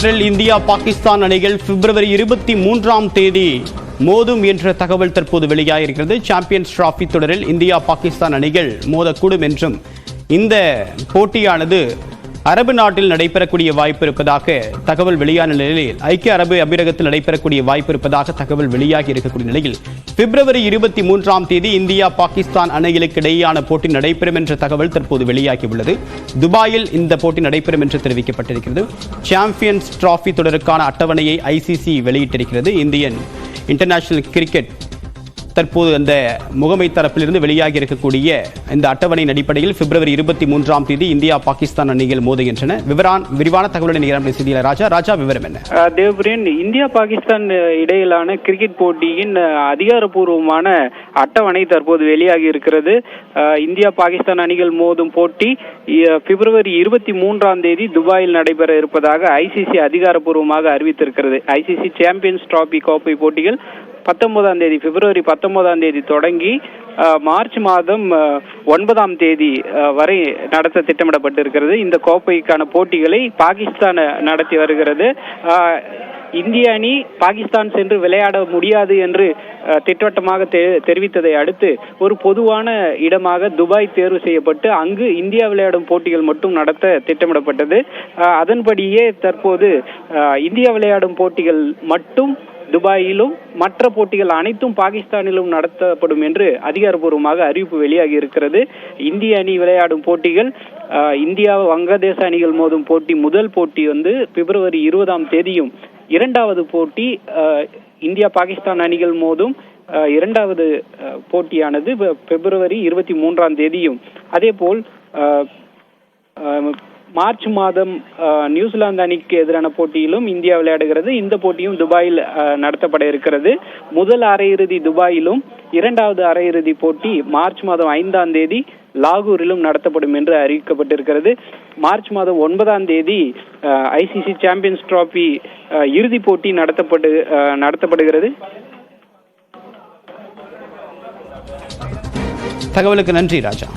தொடரில் இந்தியா பாகிஸ்தான் அணிகள் பிப்ரவரி 23ஆம் தேதி மோதும் என்ற தகவல் தற்போது வெளியாகியிருக்கிறது. சாம்பியன்ஸ் டிராபி தொடரில் இந்தியா பாகிஸ்தான் அணிகள் மோதக்கூடும் என்றும் இந்த போட்டியானது அரபு நாட்டில் நடைபெறக்கூடிய வாய்ப்பு இருப்பதாக தகவல் வெளியான நிலையில் ஐக்கிய அரபு அமீரகத்தில் நடைபெறக்கூடிய வாய்ப்பு இருப்பதாக தகவல் வெளியாகி இருக்கக்கூடிய நிலையில் பிப்ரவரி 23ஆம் தேதி இந்தியா பாகிஸ்தான் அணிகளுக்கு இடையேயான போட்டி நடைபெறும் என்ற தகவல் தற்போது வெளியாகியுள்ளது. துபாயில் இந்த போட்டி நடைபெறும் என்று தெரிவிக்கப்பட்டிருக்கிறது. சாம்பியன்ஸ் டிராபி தொடருக்கான அட்டவணையை ஐசிசி வெளியிட்டிருக்கிறது. இந்தியன் இன்டர்நேஷனல் கிரிக்கெட் தற்போது அந்த முகமை தரப்பிலிருந்து வெளியாகி இருக்கக்கூடிய இந்த அட்டவணையின் அடிப்படையில் பிப்ரவரி 23ஆம் தேதி இந்தியா பாகிஸ்தான் அணிகள் மோதுகின்றன. விரிவான தகவலுடன் செய்தியாளர் ராஜா விவரம் என்ன? தேவ்பிரியன், இந்தியா பாகிஸ்தான் இடையிலான கிரிக்கெட் போட்டியின் அதிகாரப்பூர்வமான அட்டவணை தற்போது வெளியாகி இருக்கிறது. இந்தியா பாகிஸ்தான் அணிகள் மோதும் போட்டி பிப்ரவரி 23ஆம் தேதி துபாயில் நடைபெற இருப்பதாக ஐசிசி அதிகாரப்பூர்வமாக அறிவித்திருக்கிறது. ஐசிசி சாம்பியன்ஸ் டிராபி கோப்பை போட்டிகள் 19ஆம் தேதி பிப்ரவரி 19ஆம் தேதி தொடங்கி மார்ச் மாதம் 9ஆம் தேதி வரை நடத்த திட்டமிடப்பட்டிருக்கிறது. இந்த கோப்பைக்கான போட்டிகளை பாகிஸ்தான் நடத்தி வருகிறது. இந்திய அணி பாகிஸ்தான் சென்று விளையாட முடியாது என்று திட்டவட்டமாக தெரிவித்ததை அடுத்து ஒரு பொதுவான இடமாக துபாய் தேர்வு செய்யப்பட்டு அங்கு இந்தியா விளையாடும் போட்டிகள் மட்டும் நடத்த திட்டமிடப்பட்டது. அதன்படியே தற்போது இந்தியா விளையாடும் போட்டிகள் மட்டும் துபாயிலும் மற்ற போட்டிகள் அனைத்தும் பாகிஸ்தானிலும் நடத்தப்படும் என்று அதிகாரப்பூர்வமாக அறிவிப்பு வெளியாகி இருக்கிறது. இந்திய அணி விளையாடும் போட்டிகள் இந்தியா வங்கதேச அணிகள் மோதும் போட்டி முதல் போட்டி பிப்ரவரி 20ஆம் தேதியும், இரண்டாவது போட்டி இந்தியா பாகிஸ்தான் அணிகள் மோதும் இரண்டாவது போட்டியானது பிப்ரவரி 23ஆம் தேதியும், அதேபோல் மார்ச் மாதம் நியூசிலாந்து அணிக்கு எதிரான போட்டியிலும் இந்தியா விளையாடுகிறது. இந்த போட்டியும் துபாயில் நடத்தப்பட இருக்கிறது. முதல் அரையிறுதி துபாயிலும், இரண்டாவது அரையிறுதி போட்டி மார்ச் மாதம் 5ஆம் தேதி லாகூரிலும் நடத்தப்படும் என்று அறிவிக்கப்பட்டிருக்கிறது. மார்ச் மாதம் 9ஆம் தேதி ஐசிசி சாம்பியன்ஸ் டிராபி இறுதிப் போட்டி நடத்தப்படுகிறது. தகவலுக்கு நன்றி ராஜா.